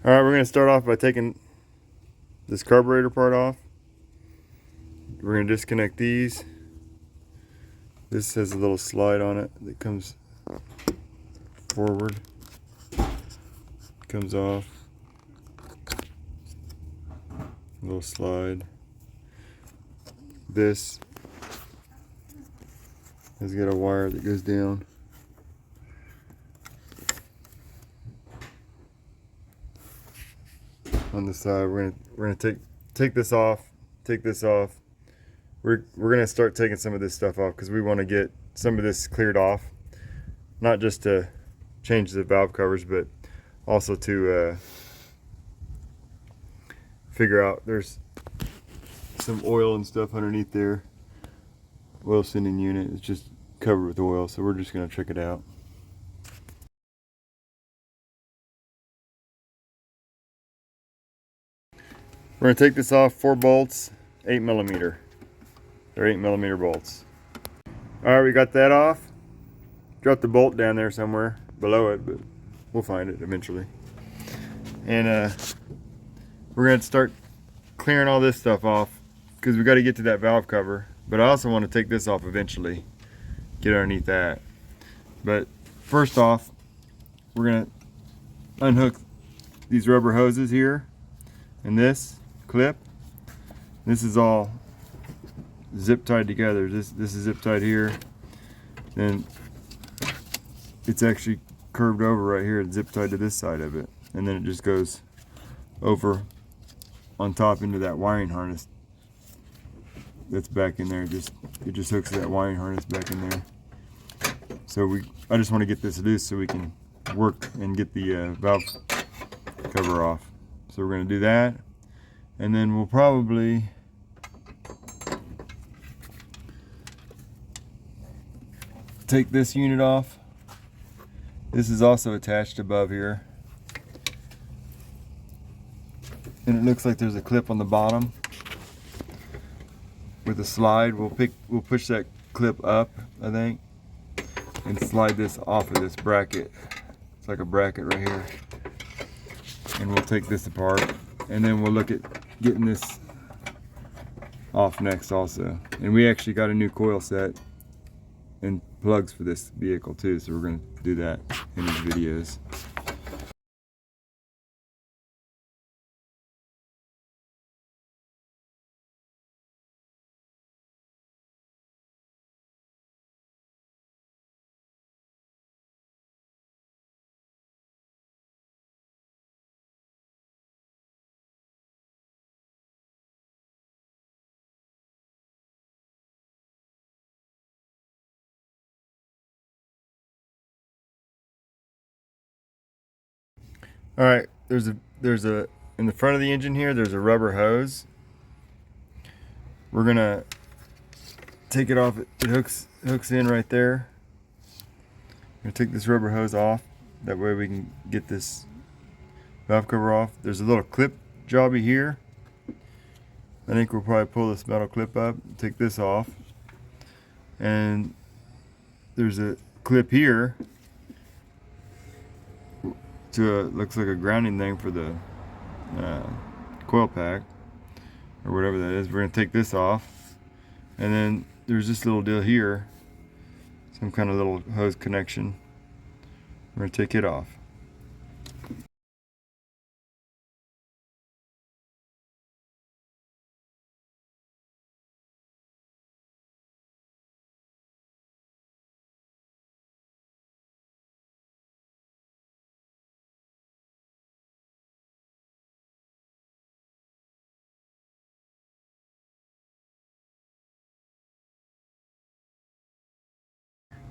All right, we're going to start off by taking this carburetor part off. We're going to disconnect these. This has a little slide on it that comes forward, comes off, a little slide. This has got a wire that goes down. On the side, we're gonna take this off, take this off. We're gonna start taking some of this stuff off because we want to get some of this cleared off, not just to change the valve covers, but also to figure out there's some oil and stuff underneath there. Oil sending unit is just covered with oil, so we're just gonna check it out. We're gonna take this off, 4 bolts, 8mm. They're 8mm bolts. All right, we got that off. Dropped the bolt down there somewhere below it, but we'll find it eventually. And we're gonna start clearing all this stuff off because we got to get to that valve cover. But I also want to take this off eventually, get underneath that. But first off, we're gonna unhook these rubber hoses here and this clip. This is all zip tied together. This is zip tied here. Then it's actually curved over right here. It's zip tied to this side of it, and then it just goes over on top into that wiring harness that's back in there. It just hooks that wiring harness back in there. So I just want to get this loose so we can work and get the valve cover off. So we're going to do that, and then we'll probably take this unit off. This is also attached above here, and it looks like there's a clip on the bottom with a slide. We'll push that clip up, I think, and slide this off of this bracket. It's like a bracket right here, and we'll take this apart, and then we'll look at getting this off next also. And we actually got a new coil set and plugs for this vehicle too, so we're going to do that in these videos. All right, there's a in the front of the engine here, there's a rubber hose. We're gonna take it off. It hooks in right there. I'm gonna take this rubber hose off. That way we can get this valve cover off. There's a little clip jobby here. I think we'll probably pull this metal clip up, take this off. And there's a clip here to looks like a grounding thing for the coil pack or whatever that is. We're gonna take this off, and then there's this little deal here, some kind of little hose connection. We're gonna take it off.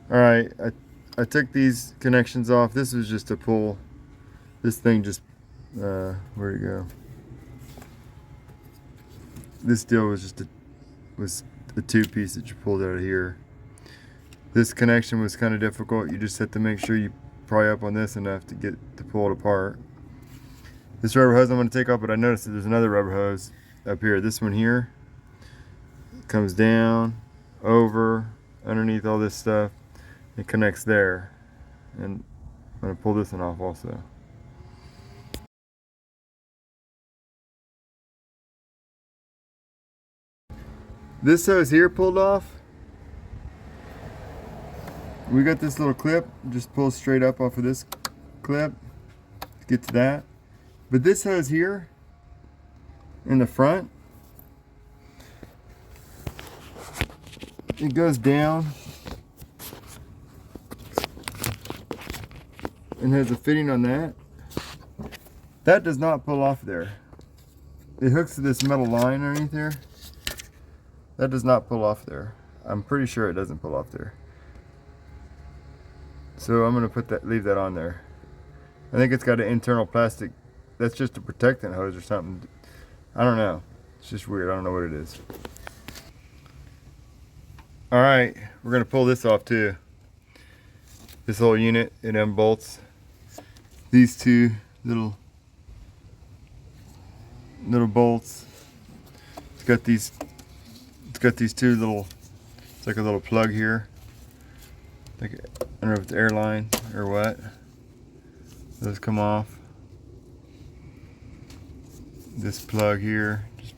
All right, I took these connections off. This was just to pull this thing. Just where'd it go? This deal was just a two-piece that you pulled out of here. This connection was kind of difficult. You just have to make sure you pry up on this enough to pull it apart. This rubber hose I'm going to take off, but I noticed that there's another rubber hose up here. This one here comes down, over, underneath all this stuff. It connects there, and I'm going to pull this one off also. This hose here pulled off. We got this little clip, just pulls straight up off of this clip to get to that. But this hose here in the front, it goes down and has a fitting on that. That does not pull off there. It hooks to this metal line underneath there. That does not pull off there. I'm pretty sure it doesn't pull off there. So I'm gonna leave that on there. I think it's got an internal plastic. That's just a protectant hose or something. I don't know. It's just weird. I don't know what it is. All right, we're gonna pull this off too. This whole unit, it unbolts. These two little bolts. It's got these two little, it's like a little plug here. Like, I don't know if it's airline or what. Those come off. This plug here, just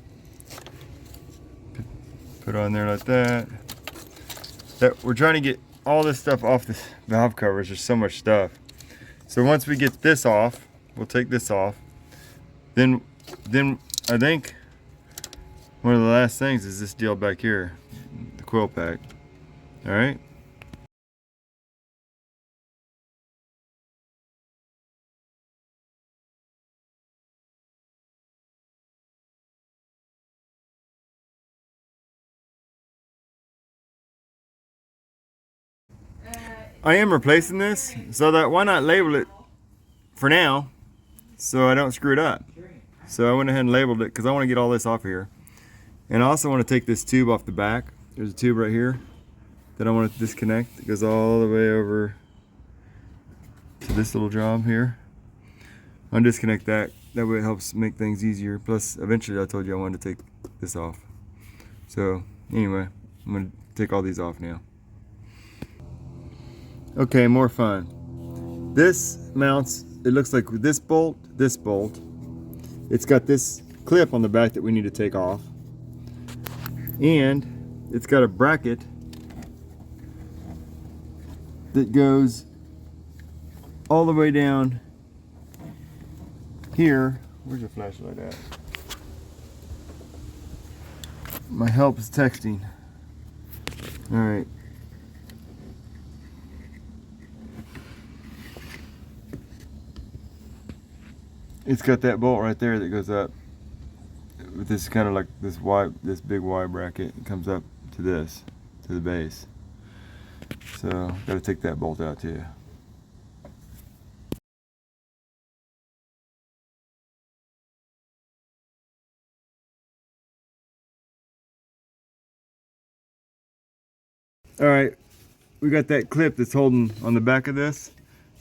put on there like that. We're trying to get all this stuff off the valve covers. There's so much stuff. So once we get this off, we'll take this off. Then I think one of the last things is this deal back here, the coil pack. All right. I am replacing this, so that why not label it for now so I don't screw it up. So I went ahead and labeled it because I want to get all this off of here. And I also want to take this tube off the back. There's a tube right here that I want to disconnect. It goes all the way over to this little job here. I'll disconnect that. That way it helps make things easier. Plus, eventually I told you I wanted to take this off. So anyway, I'm going to take all these off now. Okay, more fun. This mounts, it looks like with this bolt, it's got this clip on the back that we need to take off. And it's got a bracket that goes all the way down here. Where's your flashlight at? My help is texting. All right. It's got that bolt right there that goes up with this kind of like this big Y bracket. It comes up to this, to the base. So got to take that bolt out too. All right, we got that clip that's holding on the back of this.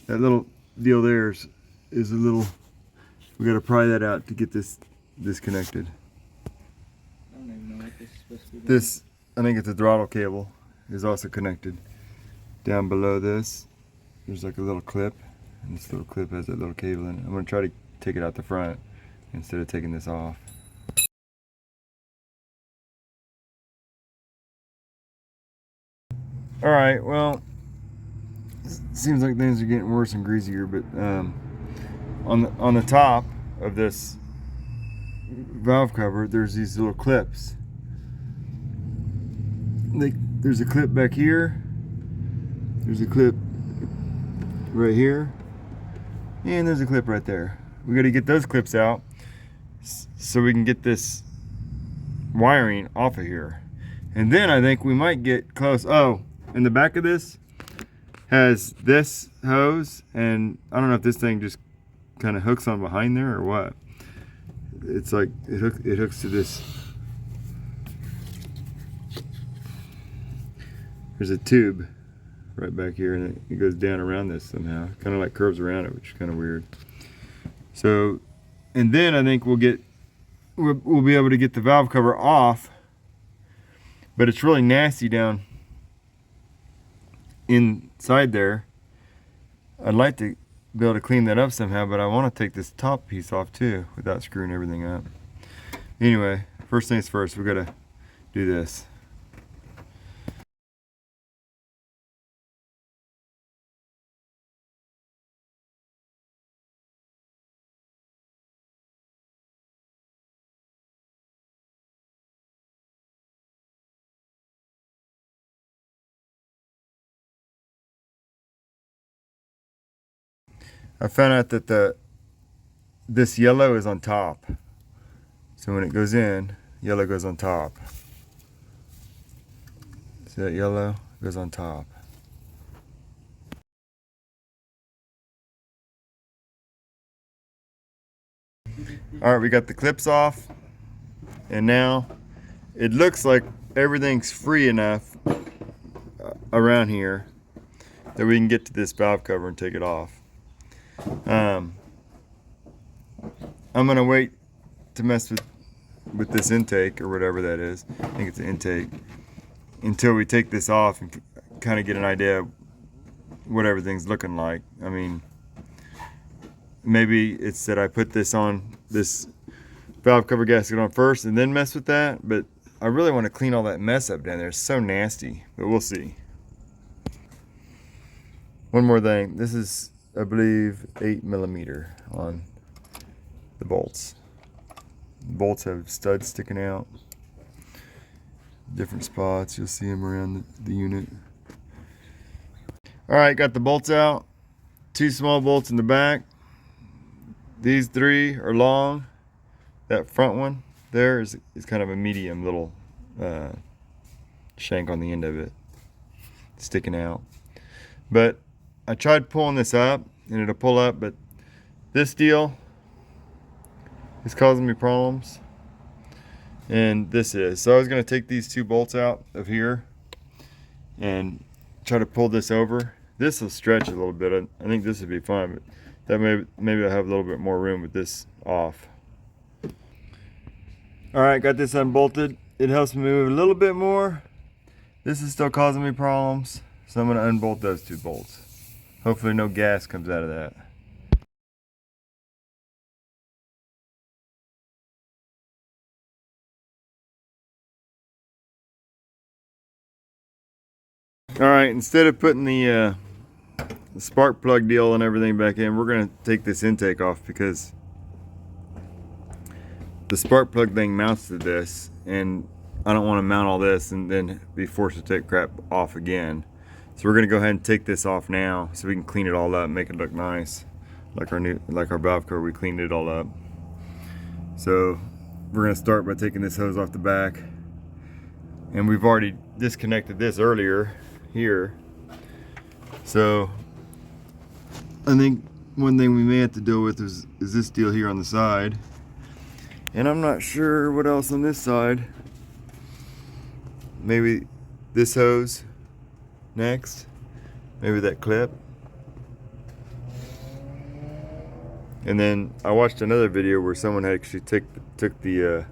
That little deal there is a little. We got to pry that out to get this disconnected. I don't even know what this is supposed to be. This, I think it's a throttle cable, is also connected. Down below this, there's like a little clip, and this little clip has that little cable in it. I'm going to try to take it out the front instead of taking this off. All right, well, seems like things are getting worse and greasier, but on the top of this valve cover, there's these little clips. There's a clip back here. There's a clip right here, and there's a clip right there. We got to get those clips out so we can get this wiring off of here. And then I think we might get close. Oh, and the back of this has this hose, and I don't know if this thing just kind of hooks on behind there or what. It's like it hooks to this. There's a tube right back here, and it goes down around this somehow. Kind of like curves around it, which is kind of weird. So, and then I think we'll be able to get the valve cover off, but it's really nasty down inside there. I'd like to be able to clean that up somehow, but I want to take this top piece off too without screwing everything up. Anyway, first things first, we got to do this. I found out that this yellow is on top. So when it goes in, yellow goes on top. See that yellow goes on top. All right, we got the clips off, and now it looks like everything's free enough around here that we can get to this valve cover and take it off. I'm gonna wait to mess with this intake or whatever that is. I think it's an intake until we take this off and kind of get an idea of what everything's looking like. I mean, maybe it's that I put this valve cover gasket on first and then mess with that, but I really want to clean all that mess up down there. It's so nasty, but we'll see. One more thing. This is, I believe, 8mm on the bolts. The bolts have studs sticking out. Different spots. You'll see them around the unit. All right, got the bolts out. 2 small bolts in the back. These 3 are long. That front one there is kind of a medium little shank on the end of it, sticking out. But I tried pulling this up and it'll pull up, but this deal is causing me problems. And this is. So I was gonna take these 2 bolts out of here and try to pull this over. This will stretch a little bit. I think this would be fine, but that maybe I'll have a little bit more room with this off. All right, got this unbolted. It helps me move a little bit more. This is still causing me problems, so I'm gonna unbolt those 2 bolts. Hopefully no gas comes out of that. All right, instead of putting the spark plug deal and everything back in, we're gonna take this intake off because the spark plug thing mounts to this, and I don't want to mount all this and then be forced to take crap off again. So we're gonna go ahead and take this off now so we can clean it all up, make it look nice, like our valve cover. We cleaned it all up. So we're gonna start by taking this hose off the back, and we've already disconnected this earlier here. So I think one thing we may have to deal with is this deal here on the side. And I'm not sure what else on this side. Maybe this hose next. Maybe that clip. And then I watched another video where someone had actually took the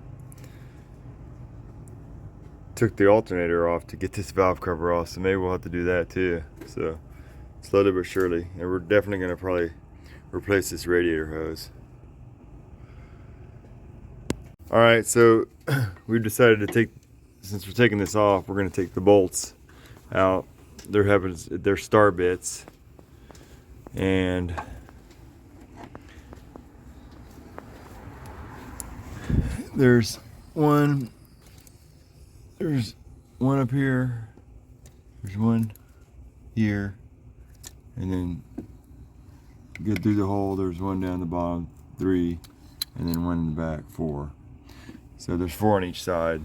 alternator off to get this valve cover off. So maybe we'll have to do that too. So slowly but surely. And we're definitely gonna probably replace this radiator hose. All right, so we've decided to take, since we're taking this off, we're going to take the bolts out. They're star bits, and there's one up here, there's one here, and then get through the hole. There's one down the bottom, 3, and then one in the back, 4. So there's 4 on each side.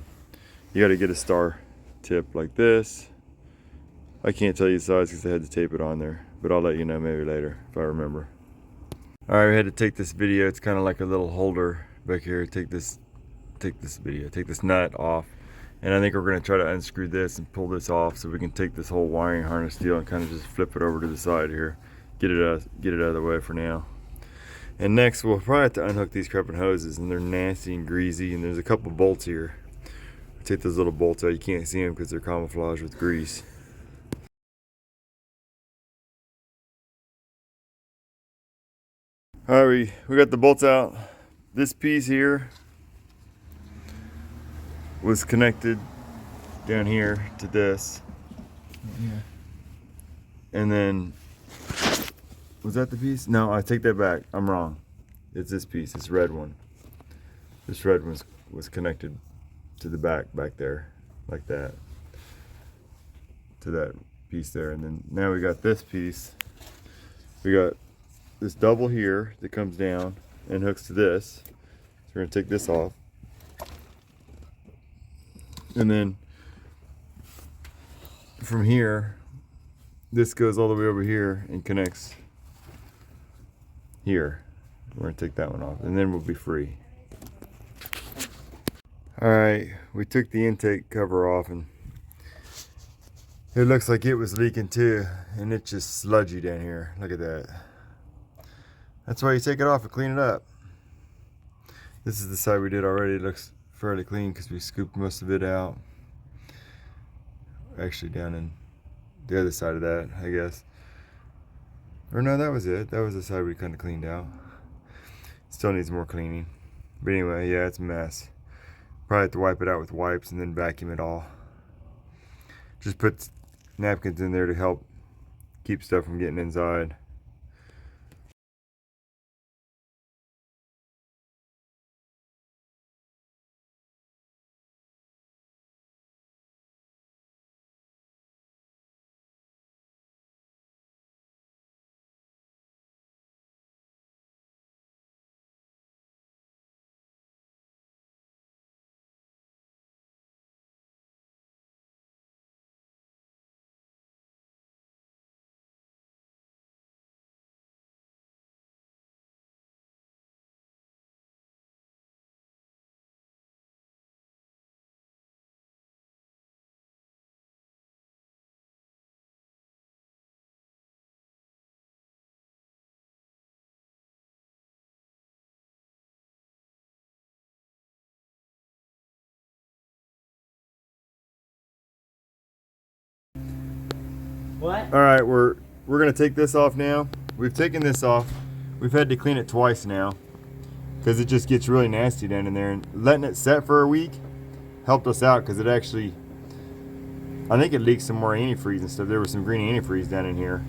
You got to get a star tip like this. I can't tell you the size because I had to tape it on there, but I'll let you know maybe later if I remember. All right, we had to take this video. It's kind of like a little holder back here. Take this nut off, and I think we're going to try to unscrew this and pull this off so we can take this whole wiring harness deal and kind of just flip it over to the side here. Get it out of the way for now. And next we'll probably have to unhook these crapping hoses, and they're nasty and greasy, and there's a couple bolts here. Take those little bolts out. You can't see them because they're camouflaged with grease. All right, we got the bolts out. This piece here was connected down here to this. Yeah. And then, was that the piece? No, I take that back. I'm wrong. It's this piece, this red one. This red one was connected to the back there, like that, to that piece there. And then now we got this piece. We got this double here that comes down and hooks to this. So we're gonna take this off. And then from here, this goes all the way over here and connects here. We're gonna take that one off and then we'll be free. All right, we took the intake cover off and it looks like it was leaking too, and it's just sludgy down here. Look at that. That's why you take it off and clean it up. This is the side we did already. It looks fairly clean because we scooped most of it out. Actually down in the other side of that, I guess. Or no, that was it. That was the side we kind of cleaned out. Still needs more cleaning. But anyway, yeah, it's a mess. Probably have to wipe it out with wipes and then vacuum it all. Just put napkins in there to help keep stuff from getting inside. What? All right, we're gonna take this off now. We've taken this off. We've had to clean it twice now because it just gets really nasty down in there. And letting it set for a week helped us out because it actually, I think it leaked some more antifreeze and stuff. There was some green antifreeze down in here,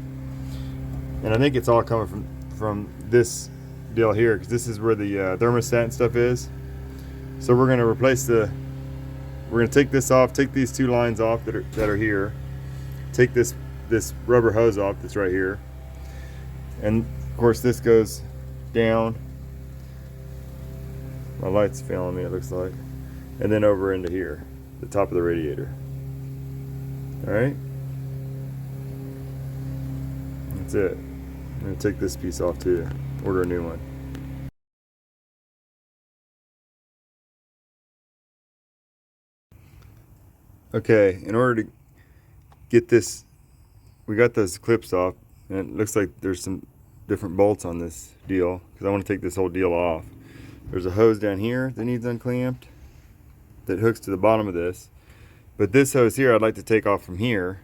and I think it's all coming from this deal here because this is where the thermostat and stuff is. So we're gonna replace we're gonna take this off, take these two lines off that are here, take this rubber hose off that's right here, and of course this goes down. My light's failing me, it looks like, and then over into here, the top of the radiator. All right, that's it. I'm gonna take this piece off too, order a new one. Okay, in order to get this, we got those clips off, and it looks like there's some different bolts on this deal because I want to take this whole deal off. There's a hose down here that needs unclamped that hooks to the bottom of this, but this hose here I'd like to take off from here.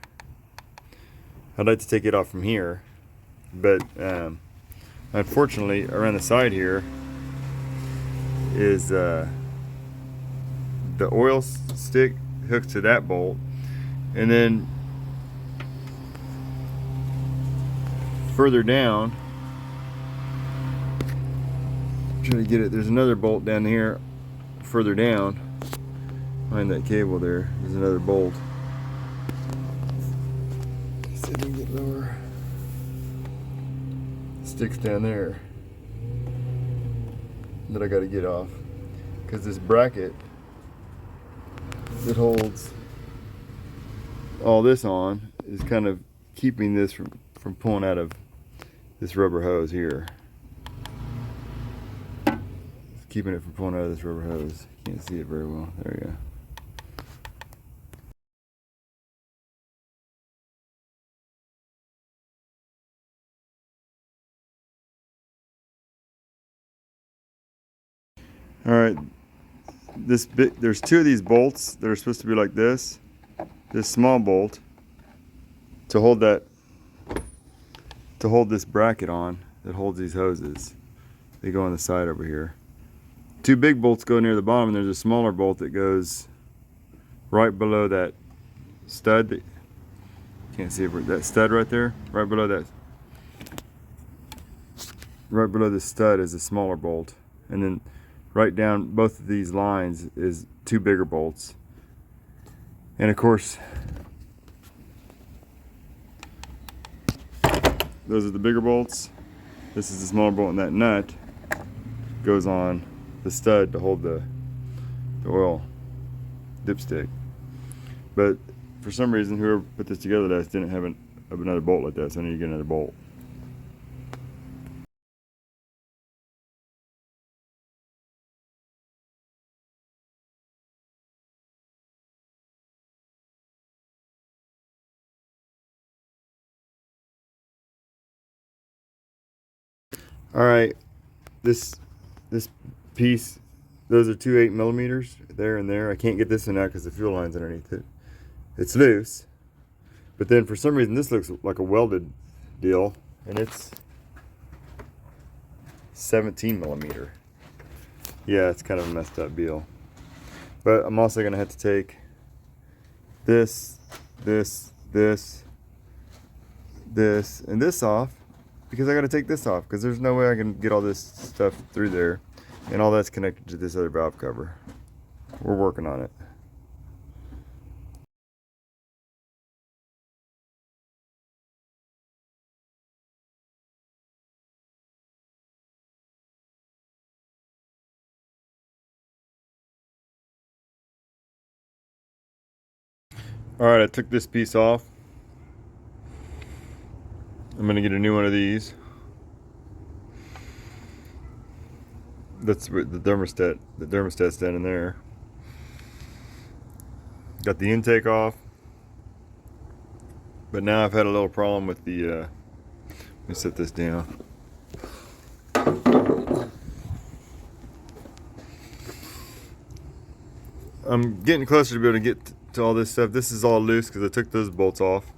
I'd like to take it off from here, but unfortunately around the side here is the oil stick hooks to that bolt, and then further down, I'm trying to get it, there's another bolt down here further down behind that cable there. There's another bolt. Let's see if we can get lower. Sticks down there that I got to get off because this bracket that holds all this on is kind of keeping this from pulling out of this rubber hose here. It's keeping it from pulling out of this rubber hose. Can't see it very well. There we go. All right, there's two of these bolts that are supposed to be like this small bolt to hold this bracket on that holds these hoses. They go on the side over here. Two big bolts go near the bottom, and there's a smaller bolt that goes right below that stud. That, can't see it, that stud right there, right below that. Right below the stud is a smaller bolt, and then right down both of these lines is two bigger bolts. And of course, those are the bigger bolts, This is the smaller bolt, and that nut goes on the stud to hold the oil dipstick. But for some reason, whoever put this together didn't have another bolt like that, so I need to get another bolt. All right, this piece, those are two 8mm there and there. I can't get this one out because the fuel line's underneath it. It's loose, but then for some reason this looks like a welded deal, and it's 17mm. Yeah, it's kind of a messed up deal. But I'm also gonna have to take this, and this off, because I gotta take this off, because there's no way I can get all this stuff through there, and all that's connected to this other valve cover. We're working on it. All right, I took this piece off. I'm gonna get a new one of these. That's the thermostat. The thermostat's down in there. Got the intake off, but now I've had a little problem with the. Let me set this down. I'm getting closer to be able to get to all this stuff. This is all loose because I took those bolts off.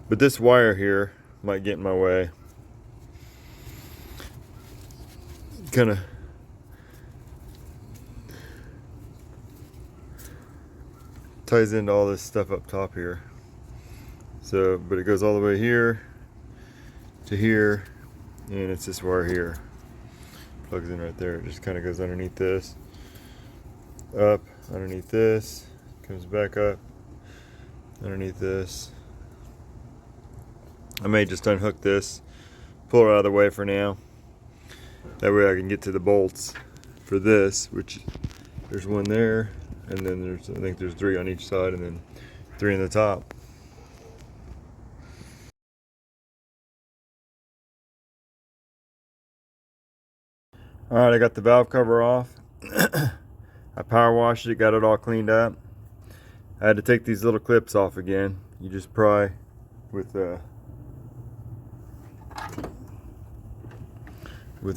But this wire here might get in my way. Kind of ties into all this stuff up top here. So, but it goes all the way here to here, and it's this wire here. Plugs in right there. It just kind of goes underneath this, up, underneath this, comes back up, underneath this. I may just unhook this, pull it out of the way for now. That way I can get to the bolts for this, which there's one there, and then I think there's 3 on each side, and then 3 in the top. All right, I got the valve cover off. I power washed it, got it all cleaned up. I had to take these little clips off again. You just pry with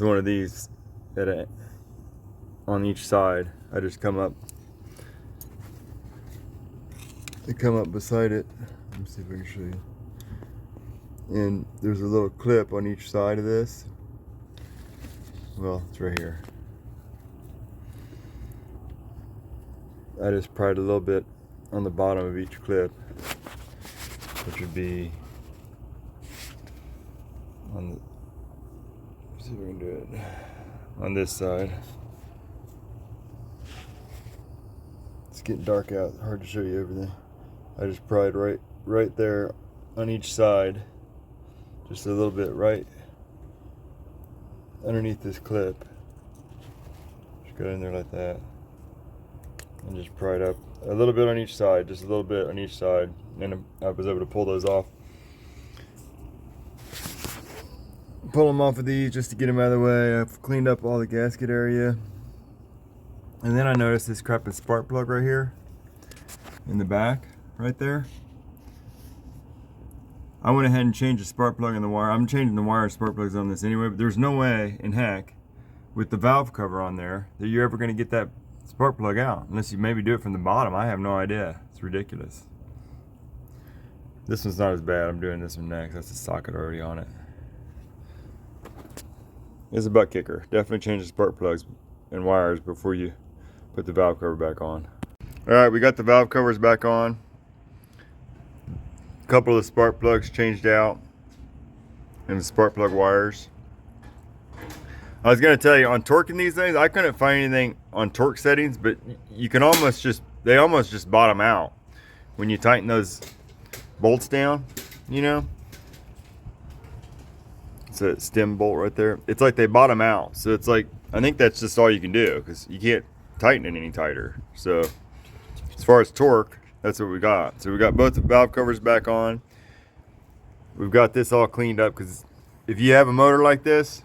one of these on each side. I just come up beside it. Let me see if I can show you. And there's a little clip on each side of this. Well, it's right here. I just pried a little bit on the bottom of each clip, which would be on the, let's see if we can do it on this side. It's getting dark out, hard to show you everything. I just pried right there on each side, just a little bit right underneath this clip. Just go in there like that, and just pry it up a little bit on each side, just a little bit on each side, and I was able to pull those off. Pull them off of these just to get them out of the way. I've cleaned up all the gasket area, and then I noticed this crappy spark plug right here in the back, right there. I went ahead and changed the spark plug in the wire. I'm changing the wire spark plugs on this anyway, but there's no way in heck with the valve cover on there that you're ever going to get that spark plug out, unless you maybe do it from the bottom. I have no idea. It's ridiculous. This one's not as bad. I'm doing this one next. That's the socket already on it. It's a butt kicker. Definitely change the spark plugs and wires before you put the valve cover back on. Alright, we got the valve covers back on. A couple of the spark plugs changed out, and the spark plug wires. I was going to tell you, on torquing these things, I couldn't find anything on torque settings, but you can almost just, they almost just bottom out when you tighten those bolts down, you know. It's a stem bolt right there. It's like they bottom out. So it's like, I think that's just all you can do because you can't tighten it any tighter. So as far as torque, that's what we got. So we got both the valve covers back on. We've got this all cleaned up because if you have a motor like this,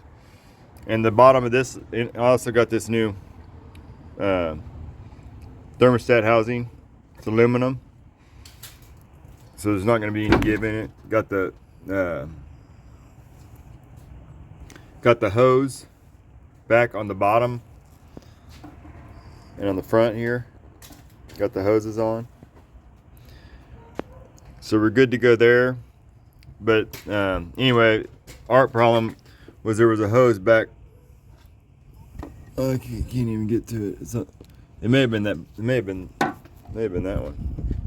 and the bottom of this, I also got this new thermostat housing. It's aluminum, so there's not going to be any give in it. Got the hose back on the bottom and on the front here. Got the hoses on, so we're good to go there. But anyway, our problem was there was a hose back. Oh, I can't even get to it. It may have been that. It may have been that one.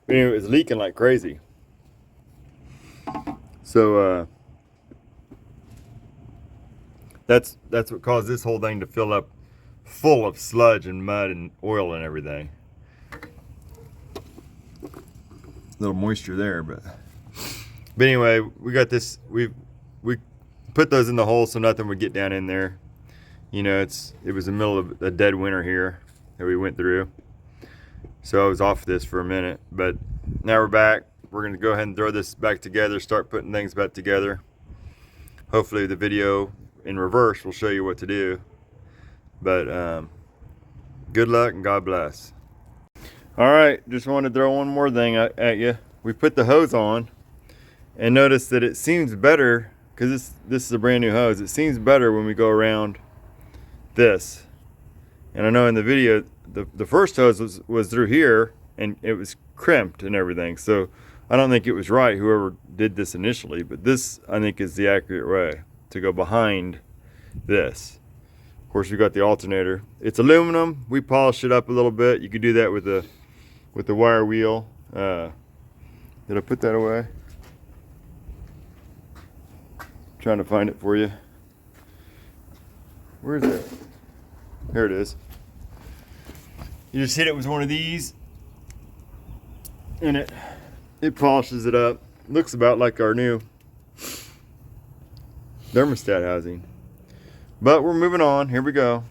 But anyway, it was leaking like crazy. So that's what caused this whole thing to fill up full of sludge and mud and oil and everything. A little moisture there, but anyway, we got this. We put those in the hole so nothing would get down in there. You know, it was the middle of a dead winter here that we went through, so I was off this for a minute, but now we're back. We're gonna go ahead and throw this back together, start putting things back together. Hopefully the video in reverse will show you what to do, but good luck and God bless. All right, just wanted to throw one more thing at you. We put the hose on and notice that it seems better because this is a brand new hose. It seems better when we go around this. And I know in the video the first hose was through here and it was crimped and everything, so I don't think it was right, whoever did this initially, but this I think is the accurate way to go behind this. Of course, we got the alternator. It's aluminum. We polished it up a little bit. You could do that with the wire wheel. Did I put that away? Trying to find it for you. Where is it? Here it is. You just hit it with one of these and it polishes it up. Looks about like our new thermostat housing. But we're moving on. Here we go.